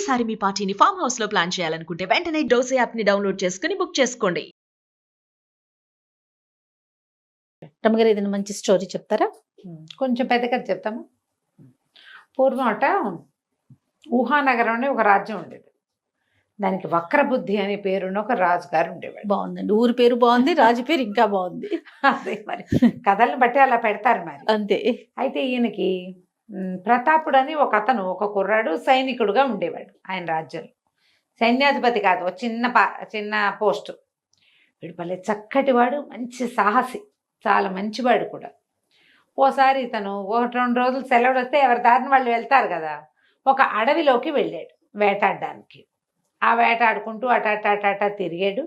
ఒకేసారి మీ పార్టీని farm house లో ప్లాన్ చేయాలనుకుంటే వెంటనే డోసే యాప్ ని డౌన్లోడ్ చేసుకుని బుక్ చేసుకోండి. రమ్మగారు ఏదైనా మంచి స్టోరీ చెప్తారా? కొంచెం పెద్ద కథ చెప్తాము. పూర్వం అట ఊహానగరం అనే ఒక రాజ్యం ఉండేది. దానికి వక్రబుద్ధి అనే పేరున్న ఒక రాజుగారు ఉండేవాడు. బాగుందండి, ఊరి పేరు బాగుంది, రాజు పేరు ఇంకా బాగుంది. అదే మరి కథలను బట్టి అలా పెడతారు మరి. అంతే. అయితే ఈయనకి ప్రతాపుడు అని ఒక అతను, ఒక కుర్రాడు సైనికుడుగా ఉండేవాడు ఆయన రాజ్యంలో. సైన్యాధిపతి కాదు, ఒక చిన్న పోస్టు. వీడు భలే చక్కటి వాడు, మంచి సాహసి, చాలా మంచివాడు కూడా. ఓసారి ఇతను 1-2 రోజులు సెలవులు వస్తే ఎవరి దారిని వాళ్ళు వెళ్తారు కదా, ఒక అడవిలోకి వెళ్ళాడు వేటాడడానికి. ఆ వేటాడుకుంటూ అటాట తిరిగాడు.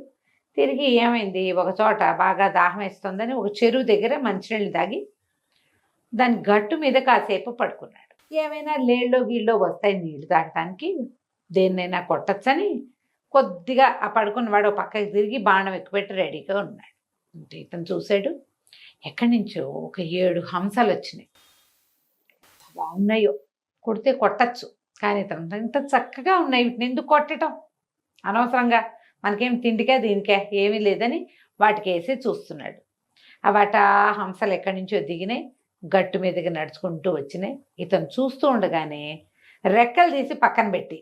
తిరిగి ఏమైంది, ఒక చోట బాగా దాహం వేస్తుందని ఒక చెరువు దగ్గర మంచినీళ్ళు తాగి దాని గట్టు మీద కాసేపు పడుకున్నాడు. ఏమైనా లేళ్ళో గీళ్ళో వస్తాయి నీళ్లు తాగటానికి, దేన్నైనా కొట్టచ్చని కొద్దిగా ఆ పడుకున్నవాడు పక్కకి తిరిగి బాణం ఎక్కుపెట్టి రెడీగా ఉన్నాడు. అంటే ఇతను చూశాడు, ఎక్కడి నుంచో ఒక 7 హంసలు వచ్చినాయి. బాగున్నాయో, కొడితే కొట్టచ్చు, కానీ ఇతను ఇంత చక్కగా ఉన్నాయి, వీటిని ఎందుకు కొట్టడం, అనవసరంగా మనకేం తిండికే దీనికే ఏమీ లేదని వాటికి వేసి చూస్తున్నాడు. ఆ హంసలు ఎక్కడి నుంచో దిగినాయి, గట్టు మీదకి నడుచుకుంటూ వచ్చినాయి. ఇతను చూస్తూ ఉండగానే రెక్కలు తీసి పక్కన పెట్టి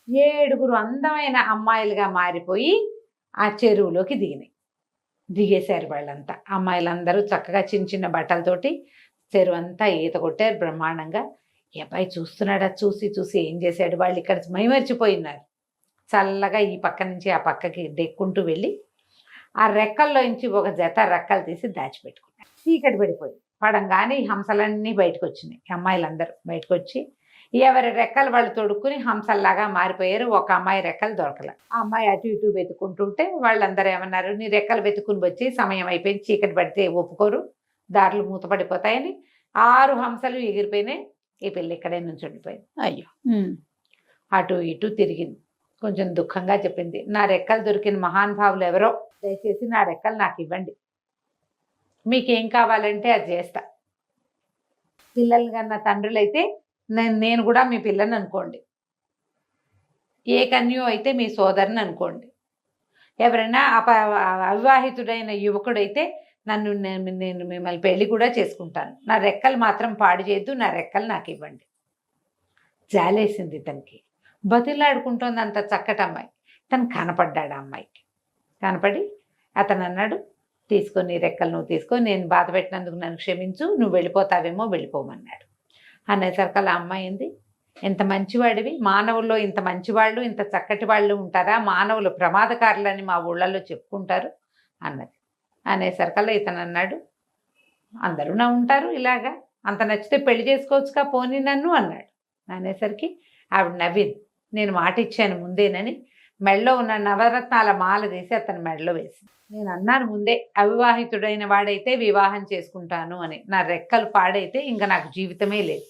7 అందమైన అమ్మాయిలుగా మారిపోయి ఆ చెరువులోకి దిగేశారు. వాళ్ళంతా అమ్మాయిలందరూ చక్కగా చిన్న బట్టలతోటి చెరువు అంతా ఈత కొట్టారు బ్రహ్మాండంగా. ఈ అబ్బాయి చూస్తున్నాడు, చూసి చూసి ఏం చేశాడు, వాళ్ళు ఇక్కడ మైమర్చిపోయినారు. చల్లగా ఈ పక్క నుంచి ఆ పక్కకి దెక్కుంటూ వెళ్ళి ఆ రెక్కల్లో నుంచి ఒక జత రెక్కలు తీసి దాచిపెట్టుకున్నాడు. చీకటి పడిపోయి పడంగానే ఈ హంసలన్నీ బయటకు వచ్చినాయి. అమ్మాయిలందరూ బయటకు వచ్చి ఎవరి రెక్కలు వాళ్ళు తొడుక్కుని హంసల్లాగా మారిపోయారు. ఒక అమ్మాయి రెక్కలు దొరకలే. ఆ అమ్మాయి అటు ఇటు వెతుక్కుంటుంటే వాళ్ళందరూ ఏమన్నారు, నీ రెక్కలు వెతుక్కుని వచ్చి సమయం అయిపోయింది, చీకటి పడితే ఒప్పుకోరు, దారులు మూతపడిపోతాయని 6 హంసలు ఎగిరిపోయినాయి. ఈ పిల్ల ఇక్కడే నుంచి ఉండిపోయింది. అయ్యో. అటు ఇటు తిరిగింది, కొంచెం దుఃఖంగా చెప్పింది, నా రెక్కలు దొరికిన మహానుభావులు ఎవరో, దయచేసి నా రెక్కలు నాకు ఇవ్వండి, మీకేం కావాలంటే అది చేస్తా. పిల్లలు కన్నా తండ్రులైతే నేను కూడా మీ పిల్లని అనుకోండి, ఏ కన్యో అయితే మీ సోదరుని అనుకోండి, ఎవరైనా అవివాహితుడైన యువకుడైతే నేను మిమ్మల్ని పెళ్లి కూడా చేసుకుంటాను, నా రెక్కలు మాత్రం పాడు చేయొద్దు, నా రెక్కలు నాకు ఇవ్వండి. జాలేసింది తనకి, బతిలాడుకుంటోంది అంత చక్కటి అమ్మాయి. తను కనపడ్డాడు ఆ అమ్మాయికి. కనపడి అతను అన్నాడు, తీసుకొని రెక్కలు నువ్వు తీసుకొని, నేను బాధ పెట్టినందుకు నన్ను క్షమించు, నువ్వు వెళ్ళిపోతావేమో వెళ్ళిపోమన్నాడు. అనేసరికల్ ఆ అమ్మాయి ఏంది, ఎంత మంచివాడివి, మానవుల్లో ఇంత మంచివాళ్ళు ఇంత చక్కటి వాళ్ళు ఉంటారా, మానవులు ప్రమాదకారులని మా ఊళ్ళల్లో చెప్పుకుంటారు అన్నది. అనేసరికల్లా ఇతను అన్నాడు, అందరూ నా ఉంటారు ఇలాగా, అంత నచ్చితే పెళ్లి చేసుకోవచ్చుగా పోనీ నన్ను అన్నాడు. అనేసరికి ఆవిడ నవ్వింది, నేను మాట ఇచ్చాను ముందేనని మెడలో ఉన్న నవరత్నాల మాల తీసి అతని మెడలో వేసి, నేను అన్నాను ముందే అవివాహితుడైన వాడైతే వివాహం చేసుకుంటాను అని, నా రెక్కలు పాడైతే ఇంకా నాకు జీవితమే లేదు,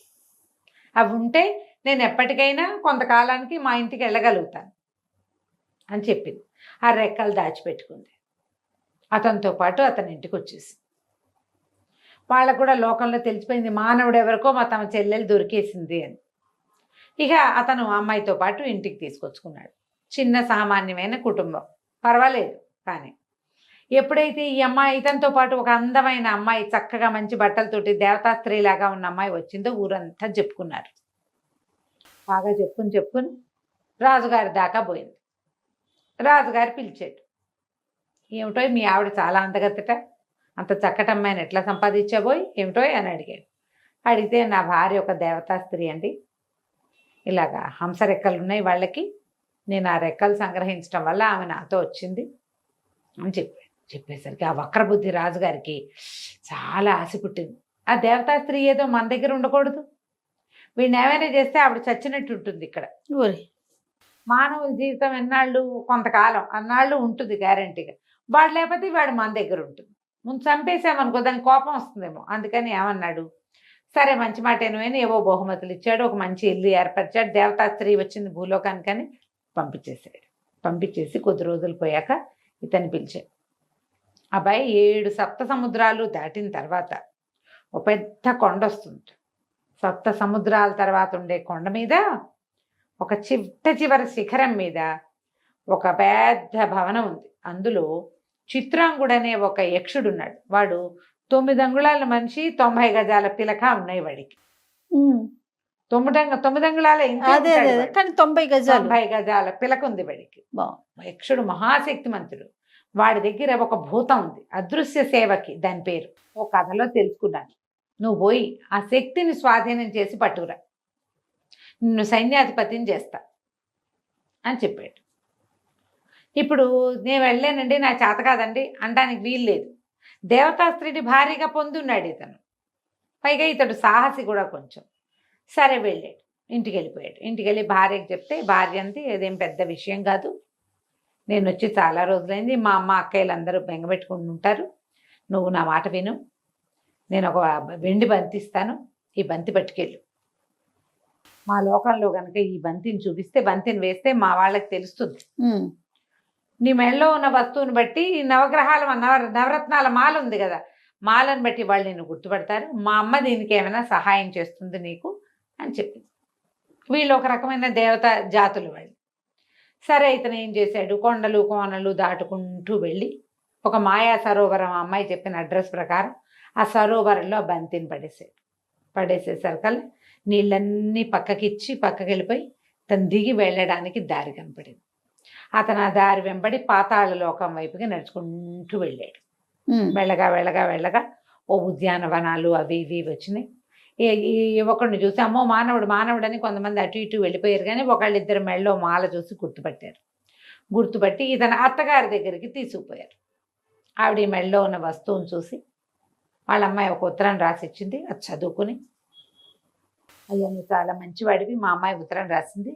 అవి ఉంటే నేను ఎప్పటికైనా కొంతకాలానికి మా ఇంటికి వెళ్ళగలుగుతాను అని చెప్పింది. ఆ రెక్కలు దాచిపెట్టుకుంది. అతనితో పాటు అతని ఇంటికి వచ్చేసి వాళ్ళకు కూడా లోకంలో తెలిసిపోయింది, మానవుడు ఎవరికో మా తమ చెల్లెలు దొరికేసింది అని. ఇక అతను అమ్మాయితో పాటు ఇంటికి తీసుకొచ్చుకున్నాడు. చిన్న సామాన్యమైన కుటుంబం, పర్వాలేదు. కానీ ఎప్పుడైతే ఈ అమ్మాయి ఇతనితో పాటు ఒక అందమైన అమ్మాయి, చక్కగా మంచి బట్టలతోటి దేవతా స్త్రీలాగా ఉన్న అమ్మాయి వచ్చిందో ఊరంతా చెప్పుకున్నారు. బాగా చెప్పుకుని రాజుగారి దాకా పోయింది. రాజుగారు పిలిచాడు, ఏమిటో మీ ఆవిడ చాలా అందగత్తట, అంత చక్కటి అమ్మాయిని ఎట్లా సంపాదించాబోయ్ ఏమిటో అని అడిగాడు. అడిగితే నా భార్య ఒక దేవతా స్త్రీ అండి, ఇలాగా హంస రెక్కలు ఉన్నాయి వాళ్ళకి, నేను ఆ రెక్కలు సంగ్రహించడం వల్ల ఆమె నాతో వచ్చింది అని చెప్పేసరికి ఆ వక్రబుద్ధి రాజుగారికి చాలా ఆశ పుట్టింది. ఆ దేవతా స్త్రీ ఏదో మన దగ్గర ఉండకూడదు, వీడిని ఏమైనా చేస్తే ఆవిడ చచ్చినట్టు ఉంటుంది. ఇక్కడ మానవుల జీవితం ఎన్నాళ్ళు, కొంతకాలం అన్నాళ్ళు ఉంటుంది గ్యారంటీగా, వాడు లేకపోతే వాడు మన దగ్గర ఉంటుంది. ముందు చంపేసామనుకో దానికి కోపం వస్తుందేమో, అందుకని ఏమన్నాడు, సరే మంచి మాటేను అని ఏవో బహుమతులు ఇచ్చాడు, ఒక మంచి ఇల్లు ఏర్పరిచాడు, దేవతా స్త్రీ వచ్చింది భూలోకానికని పంపించేశాడు. పంపించేసి కొద్ది రోజులు పోయాక ఇతన్ని పిలిచాడు. అబ్బాయి 7 సప్త సముద్రాలు దాటిన తర్వాత ఒక పెద్ద కొండ వస్తుంది. సప్త సముద్రాల తర్వాత ఉండే కొండ మీద ఒక చివరి శిఖరం మీద ఒక పెద్ద భవనం ఉంది. అందులో చిత్రాంగుడు అనే ఒక యక్షుడు ఉన్నాడు. వాడు 9 అంగుళాల మనిషి, 90 గజాల పిలక ఉన్నాయి వాడికి. 9 అంగుళాల ఇంతే అదే ఉంటాడు అదే వాడు. కానీ 90 గజాలు 90 గజాల పిలక ఉంది వాడికి. యక్షుడు మహాశక్తిమంతుడు. వాడి దగ్గర ఒక భూతం ఉంది, అదృశ్య సేవకి దాని పేరు. ఓ కథలో తెలుసుకున్నాను. నువ్వు పోయి ఆ శక్తిని స్వాధీనం చేసి పట్టుకురా, నిన్ను సైన్యాధిపతిని చేస్తా అని చెప్పాడు. ఇప్పుడు నేను వెళ్ళానండి, నా చేత కాదండి అనడానికి వీలు లేదు. దేవతాస్త్రీని భారీగా పొందున్నాడు ఇతను. పైగా ఇతడు సాహసి కూడా కొంచెం. సరే వెళ్ళాడు, ఇంటికి వెళ్ళిపోయాడు. ఇంటికి వెళ్ళి భార్యకి చెప్తే భార్య అంది, ఏదేం పెద్ద విషయం కాదు, నేను వచ్చి చాలా రోజులైంది, మా అమ్మ అక్కయ్యలు అందరూ బెంగపెట్టుకుని ఉంటారు, నువ్వు నా మాట విను, నేను ఒక వెండి బంతి ఇస్తాను, ఈ బంతి పట్టుకెళ్ళు. మా లోకంలో కనుక ఈ బంతిని చూపిస్తే, బంతిని వేస్తే మా వాళ్ళకి తెలుస్తుంది. నీ మెడలో ఉన్న వస్తువుని బట్టి నవగ్రహాల నవరత్నాల మాల ఉంది కదా, మాలను బట్టి వాళ్ళు నిన్ను గుర్తుపడతారు. మా అమ్మ దీనికి ఏమైనా సహాయం చేస్తుంది నీకు అని చెప్పింది. వీళ్ళు ఒక రకమైన దేవత జాతులు వాళ్ళు. సరే, ఇతను ఏం చేశాడు, కొండలు కోనలు దాటుకుంటూ వెళ్ళి ఒక మాయా సరోవరం, అమ్మాయి చెప్పిన అడ్రస్ ప్రకారం ఆ సరోవరంలో బంతిని పడేసేసరికల్లా నీళ్ళన్నీ పక్కకిచ్చి పక్కకి వెళ్ళిపోయి తను దిగి వెళ్ళడానికి దారి కనపడింది. అతను ఆ దారి వెంబడి పాతాళ లోకం వైపుకి నడుచుకుంటూ వెళ్ళాడు. వెళ్ళగా వెళ్ళగా వెళ్ళగా ఓ ఉద్యానవనాలు అవి ఇవి వచ్చినాయి. ఈ యువకుడిని చూసి అమ్మో మానవుడు అని కొంతమంది అటు ఇటు వెళ్ళిపోయారు. కానీ ఒకళ్ళిద్దరు మెళ్ళో మాల చూసి గుర్తుపట్టి ఇతను అత్తగారి దగ్గరికి తీసుకుపోయారు. ఆవిడ మెళ్ళో ఉన్న వస్తువుని చూసి వాళ్ళ అమ్మాయి ఒక ఉత్తరం రాసిచ్చింది. అది చదువుకుని, అయ్యా నువ్వు చాలా మంచివాడివి, మా అమ్మాయి ఉత్తరం రాసింది,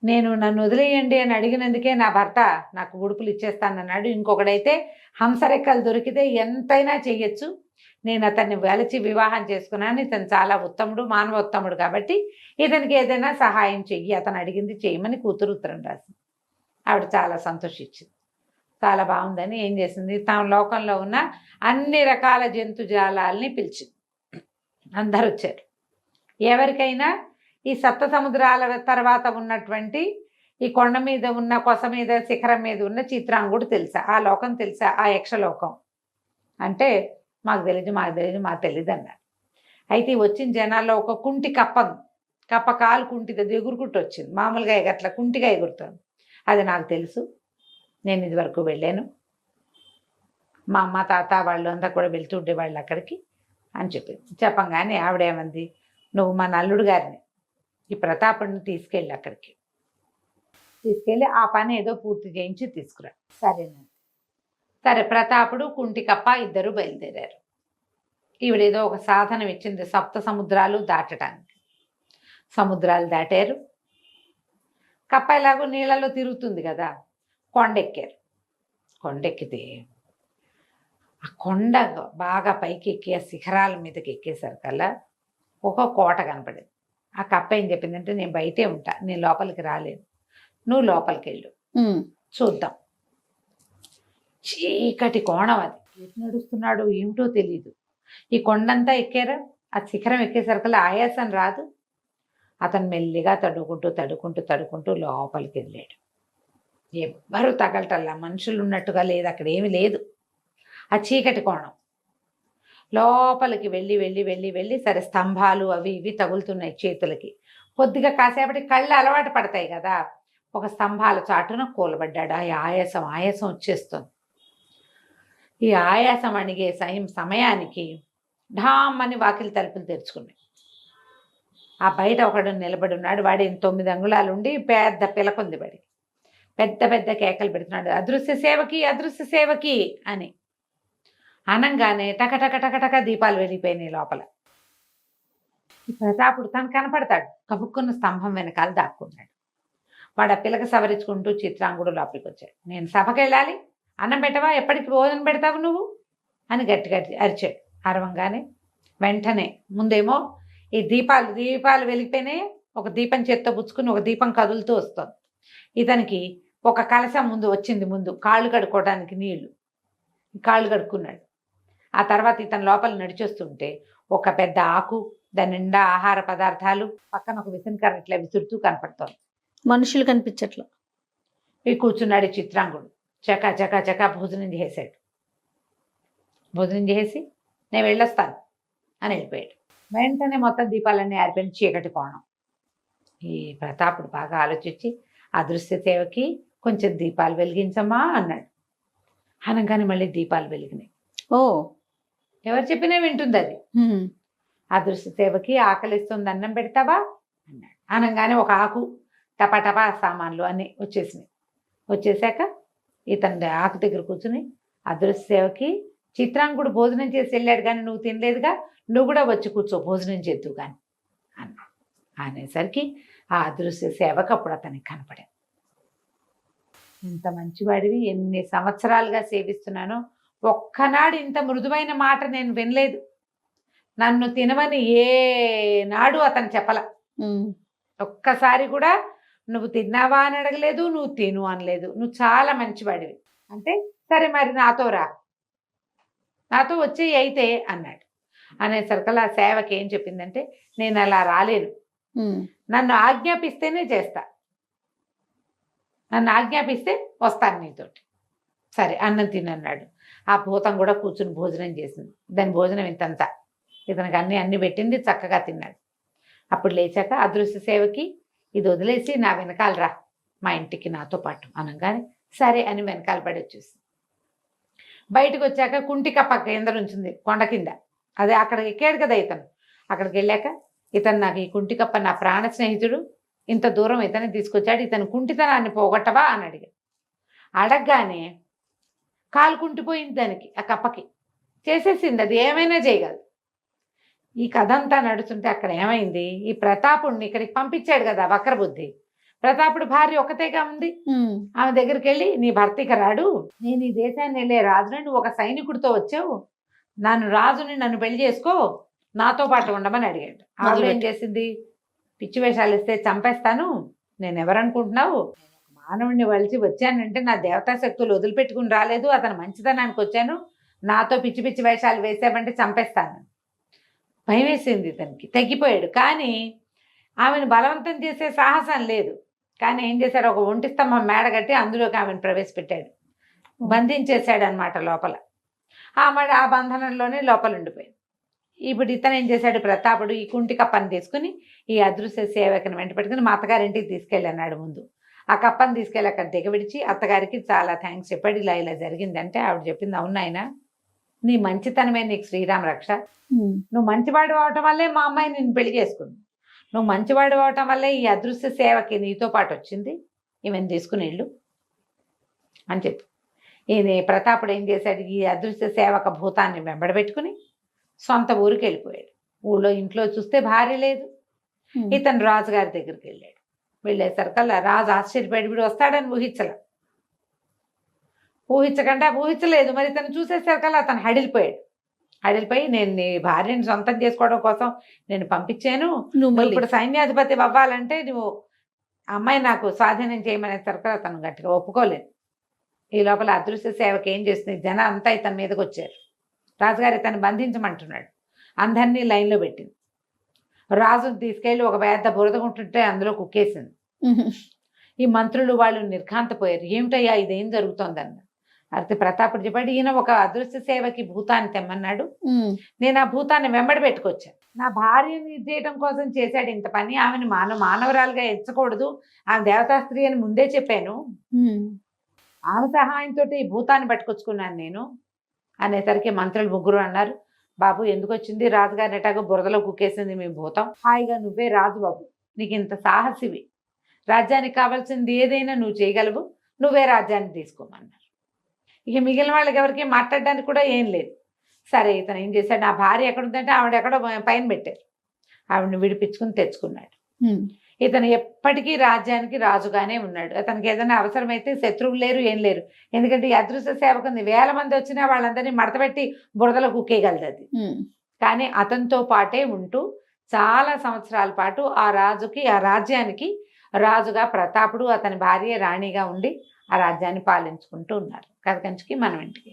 నేను నన్ను వదిలేయండి అని అడిగినందుకే నా భర్త నాకు ఉడుపులు ఇచ్చేస్తానన్నాడు. ఇంకొకడైతే హంసరెక్కలు దొరికితే ఎంతైనా చెయ్యొచ్చు, నేను అతన్ని వెలచి వివాహం చేసుకున్నాను, ఇతను చాలా ఉత్తముడు, మానవోత్తముడు, కాబట్టి ఇతనికి ఏదైనా సహాయం చెయ్యి, అతను అడిగింది చేయమని కూతురు ఉత్తరం రాసింది. ఆవిడ చాలా సంతోషించింది. చాలా బాగుందని ఏం చేసింది, తమ లోకంలో ఉన్న అన్ని రకాల జంతుజాలాల్ని పిలిచింది. అందరు వచ్చారు. ఎవరికైనా ఈ సప్త సముద్రాల తర్వాత ఉన్నటువంటి ఈ కొండ మీద ఉన్న, కొస మీద, శిఖరం మీద ఉన్న చిత్రాంగుడు తెలుసా, ఆ లోకం తెలుసా, ఆ యక్షలోకం అంటే మాకు తెలియదు అన్నారు. అయితే వచ్చిన జనాల్లో ఒక కుంటి కప్ప కాలు కుంటిది ఎగురుకుంటూ వచ్చింది. మామూలుగా ఎగట్ల కుంటిగా ఎగురుతుంది. అది నాకు తెలుసు, నేను ఇది వరకు వెళ్ళాను, మా అమ్మ తాత వాళ్ళు అంతా కూడా వెళ్తుండే వాళ్ళు అక్కడికి అని చెప్పింది. చెప్పంగానే ఆవిడేమంది, నువ్వు మా నల్లుడు గారిని, ఈ ప్రతాపుడిని తీసుకెళ్ళి అక్కడికి తీసుకెళ్ళి ఆ పని ఏదో పూర్తి చేయించి తీసుకురా. సరేనండి. సరే, ప్రతాపుడు కుంటికప్ప ఇద్దరు బయలుదేరారు. ఈవిడేదో ఒక సాధనం ఇచ్చింది, సప్త సముద్రాలు దాటడానికి. సముద్రాలు దాటారు. కప్ప ఎలాగో నీళ్ళలో తిరుగుతుంది కదా, కొండెక్కారు. కొండెక్కితే ఆ కొండ బాగా పైకి ఎక్కి ఆ శిఖరాల మీదకి ఎక్కేసరికల్లా ఒక కోట కనపడింది. ఆ కప్ప ఏం చెప్పిందంటే, నేను బయటే ఉంటా, నేను లోపలికి రాలేను, నువ్వు లోపలికి వెళ్ళు, చూద్దాం. చీకటి కోణం అది, ఎటు నడుస్తున్నాడు ఏమిటో తెలీదు. ఈ కొండంతా ఎక్కారా, ఆ శిఖరం ఎక్కేసరికల్లా ఆయాసం రాదు. అతను మెల్లిగా తడుకుంటూ లోపలికి వెళ్ళాడు. ఎవ్వరూ తగలటల్లా, మనుషులు ఉన్నట్టుగా లేదు, అక్కడ ఏమీ లేదు. ఆ చీకటి కోణం లోపలికి వెళ్ళి సరే, స్తంభాలు అవి ఇవి తగులుతున్నాయి చేతులకి. కొద్దిగా కాసేపటి కళ్ళు అలవాటు పడతాయి కదా, ఒక స్తంభాల చాటున కూలబడ్డాడు. ఆ ఆయాసం వచ్చేస్తుంది. ఈ ఆయాసం అణిగే సమయానికి ఢామ్మని వాకిలి తలుపులు తెరుచుకున్నాయి. ఆ బయట ఒకడు నిలబడి ఉన్నాడు. వాడి 9 అంగుళాలు ఉండి పెద్ద పిలకుంది. వాడికి పెద్ద పెద్ద కేకలు పెడుతున్నాడు, అదృశ్య సేవకి అని. అనంగానే టకటక దీపాలు వెలిగిపోయినాయి లోపల. ఈ ప్రతాపుడు తను కనపడతాడు, కబుక్కున్న స్తంభం వెనకాల దాక్కున్నాడు. వాడు ఆ పిలక సవరించుకుంటూ చిత్రాంగుడు లోపలికి వచ్చాడు. నేను సభకి వెళ్ళాలి, అన్నం పెట్టవా, ఎప్పటికి భోజనం పెడతావు నువ్వు అని గట్టిగా అరిచాడు. అరవంగానే వెంటనే ముందేమో ఈ దీపాలు వెలిగిపోయినాయి. ఒక దీపం చేత్తో పుచ్చుకుని ఒక దీపం కదులుతూ వస్తుంది. ఇతనికి ఒక కలశం ముందు కాళ్ళు కడుక్కోవడానికి నీళ్లు, కాళ్ళు కడుక్కున్నాడు. ఆ తర్వాత ఇతను లోపల నడిచొస్తుంటే ఒక పెద్ద ఆకు, దాని నిండా ఆహార పదార్థాలు, పక్కన ఒక విసనకర్ర ఇట్లా విసురుతూ కనపడుతోంది. మనుషులు కనిపించట్లా. ఈ కూర్చున్నాడు ఈ చిత్రాంగుడు. చకా చకా చకా భోజనం చేసాడు. భోజనం చేసి నేను వెళ్ళొస్తాను అని వెళ్ళిపోయాడు. వెంటనే మొత్తం దీపాలన్నీ ఆరిపోయిన చీకటి కోణం. ఈ ప్రతాపుడు బాగా ఆలోచించి అదృశ్య సేవకి కొంచెం దీపాలు వెలిగించమ్మా అన్నాడు. అనగానే మళ్ళీ దీపాలు వెలిగినాయి. ఓ. ఎవరు చెప్పినా వింటుంది అది. ఉమ్. అదృశ్య సేవకి ఆకలిస్తుంది, అన్నం పెడతావా అన్నాడు. అనగానే ఒక ఆకు టపా సామాన్లు అన్నీ వచ్చేసినాయి. వచ్చేసాక ఇతని ఆకు దగ్గర కూర్చుని అదృశ్య సేవకి చిత్రాంగుడు భోజనం చేసి వెళ్ళాడు కానీ నువ్వు తినలేదుగా, నువ్వు కూడా వచ్చి కూర్చో భోజనం చేద్దు కానీ అన్నాడు. అనేసరికి ఆ అదృశ్య సేవకు అప్పుడు అతనికి కనపడాడు. ఇంత మంచివాడివి, ఎన్ని సంవత్సరాలుగా సేవిస్తున్నానో ఒక్కనాడు ఇంత మృదువైన మాట నేను వినలేదు. నన్ను తినమని ఏనాడు అతను చెప్పల. ఉమ్. ఒక్కసారి కూడా నువ్వు తిన్నావా అని అడగలేదు, నువ్వు తిను అనలేదు. నువ్వు చాలా మంచివాడివి అంటే సరే మరి నాతో రా, నాతో వచ్చేయి అయితే అన్నాడు. అనేసరికల్లా ఆ సేవకి ఏం చెప్పిందంటే నేను అలా రాలేను, ఉమ్. నన్ను ఆజ్ఞాపిస్తేనే చేస్తా, నన్ను ఆజ్ఞాపిస్తే వస్తాను నీతోటి. సరే అన్నం తినన్నాడు. ఆ భూతం కూడా కూర్చుని భోజనం చేసింది. దాని భోజనం ఇంతంతా ఇతనికి అన్ని పెట్టింది, చక్కగా తిన్నాడు. అప్పుడు లేచాక అదృశ్య సేవకి ఇది వదిలేసి నా వెనకాల రా మా ఇంటికి నాతో పాటు అనగానే సరే అని వెనకాల పడి వచ్చేసి బయటకు వచ్చాక కుంటికప్ప కింద ఉంచింది కొండ కింద. అదే అక్కడికి ఎక్కాడు కదా ఇతను. అక్కడికి వెళ్ళాక ఇతను నాకు ఈ కుంటికప్ప నా ప్రాణ స్నేహితుడు, ఇంత దూరం ఇతన్ని తీసుకొచ్చాడు, ఇతను కుంటితనాన్ని పోగొట్టవా అని అడిగాడు. అడగగానే కాలు కుంటిపోయింది దానికి, ఆ కప్పకి చేసేసింది, అది ఏమైనా చేయగలదు. ఈ కథ అంతా నడుస్తుంటే అక్కడ ఏమైంది, ఈ ప్రతాపుడిని ఇక్కడికి పంపించాడు కదా వక్రబుద్ధి. ప్రతాపుడు భార్య ఒకతేగా ఉంది. ఉమ్. ఆమె దగ్గరికి వెళ్ళి నీ భర్త ఇక రాడు, నేను ఈ దేశాన్ని వెళ్ళే రాజుని, నువ్వు ఒక సైనికుడితో వచ్చావు, నన్ను పెళ్లి చేసుకో, నాతో పాటు ఉండమని అడిగాడు. ఆవిడ ఏం చేసింది, పిచ్చి వేషాలు ఇస్తే చంపేస్తాను, నేను ఎవరనుకుంటున్నావు, మానవుడిని వలిచి వచ్చానంటే నా దేవతా శక్తులు వదిలిపెట్టుకుని రాలేదు, అతను మంచితనానికి వచ్చాను, నాతో పిచ్చి పిచ్చి వేషాలు వేసామంటే చంపేస్తాను. భయం వేసింది ఇతనికి, తగ్గిపోయాడు. కానీ ఆమెను బలవంతం చేసే సాహసం లేదు. కానీ ఏం చేశాడు, ఒక ఒంటి స్తంభం మేడ కట్టి అందులోకి ఆమెను ప్రవేశపెట్టాడు, బంధించేశాడు అనమాట లోపల. ఆమె ఆ బంధనంలోనే లోపల ఉండిపోయింది. ఇప్పుడు ఇతను ఏం చేశాడు, ప్రతాపుడు ఈ కుంటి కప్పని తీసుకుని ఈ అదృశ్య సేవకుని వెంట పెట్టుకుని మా అత్తగారింటికి తీసుకెళ్ళన్నాడు. ముందు ఆ కప్పని తీసుకెళ్ళి అక్కడ దిగబిడిచి అత్తగారికి చాలా థ్యాంక్స్ చెప్పాడు. ఇలా ఇలా జరిగిందంటే ఆవిడ చెప్పింది, అవునాయన నీ మంచితనమే నీకు శ్రీరామ రక్ష, నువ్వు మంచివాడు అవటం వల్లే మా అమ్మాయి నిన్ను పెళ్లి చేసుకుంది, నువ్వు మంచివాడు అవటం వల్లే ఈ అదృశ్య సేవకి నీతో పాటు వచ్చింది, ఈమెను తీసుకుని వెళ్ళు అని చెప్పి ఈయన ప్రతాపుడు ఏం చేశాడు, ఈ అదృశ్య సేవక భూతాన్ని వెంబడబెట్టుకుని సొంత ఊరికి వెళ్ళిపోయాడు. ఇంట్లో చూస్తే భార్య లేదు. ఇతను రాజుగారి దగ్గరికి వెళ్ళాడు. వెళ్ళేసరికల్లా రాజు ఆశ్చర్యపడి వీడు వస్తాడని ఊహించలేదు. మరి ఇతను చూసేసరికల్లా అతను హడిలిపోయి నేను నీ భార్యని సొంతం చేసుకోవడం కోసం నేను పంపించాను, నువ్వు ఇప్పుడు సైన్యాధిపతి అవ్వాలంటే నువ్వు అమ్మాయి నాకు స్వాధీనం చేయమనేసరికి అతను గట్టిగా ఒప్పుకోలేదు. ఈ లోపల అదృశ్య సేవకి ఏం చేస్తుంది, జనం అంతా ఇతని మీదకి వచ్చారు. రాజుగారు ఇతను బంధించమంటున్నాడు. అందరినీ లైన్లో పెట్టింది. రాజును తీసుకెళ్ళి ఒక పెద్ద బురదగుంటుంటే అందులో కుక్కేసింది. ఈ మంత్రులు వాళ్ళు నిర్ఘాంతపోయారు, ఏమిటయ్యా ఇదేం జరుగుతోందన్న. అయితే ప్రతాపుడు చెప్పాడు, ఈయన ఒక అదృశ్య సేవకి భూతాన్ని తెమ్మన్నాడు, నేను ఆ భూతాన్ని వెంబడి పెట్టుకొచ్చాను, నా భార్యని ఇది చేయడం కోసం చేశాడు ఇంత పని, ఆమెను మానవరాలుగా ఎంచకూడదు, ఆమె దేవతా స్త్రీ అని ముందే చెప్పాను, ఆమె సహాయంతో ఈ భూతాన్ని పట్టుకొచ్చుకున్నాను నేను అనేసరికి మంత్రులు ముగ్గురు అన్నారు, బాబు ఎందుకు వచ్చింది, రాజుగారిని ఎటాగో బురదలో కుక్కేసింది మీ భూతం, హాయిగా నువ్వే రాజు బాబు, నీకు ఇంత సాహసివి, రాజ్యానికి కావాల్సింది ఏదైనా నువ్వు చేయగలవు, నువ్వే రాజ్యాన్ని తీసుకోమన్నారు. ఇక మిగిలిన వాళ్ళకి ఎవరికి మాట్లాడడానికి కూడా ఏం లేదు. సరే ఇతను ఏం చేశాడు, నా భార్య ఎక్కడుందంటే ఆవిడ ఎక్కడో పైన పెట్టారు, ఆవిడని విడిపించుకుని తెచ్చుకున్నాడు. ఇతను ఎప్పటికీ రాజ్యానికి రాజుగానే ఉన్నాడు. అతనికి ఏదైనా అవసరమైతే శత్రువులు లేరు, ఏం లేరు. ఎందుకంటే ఈ అదృశ్య సేవకుంది 1000 మంది వచ్చినా వాళ్ళందరినీ మడతపెట్టి బురదలో కుక్కేయగలదు అది. కానీ అతనితో పాటే ఉంటూ చాలా సంవత్సరాల పాటు ఆ రాజుకి, ఆ రాజ్యానికి రాజుగా ప్రతాపుడు, అతని భార్య రాణిగా ఉండి ఆ రాజ్యాన్ని పాలించుకుంటూ ఉన్నారు. కథ కంచికి మనం ఇంటికి.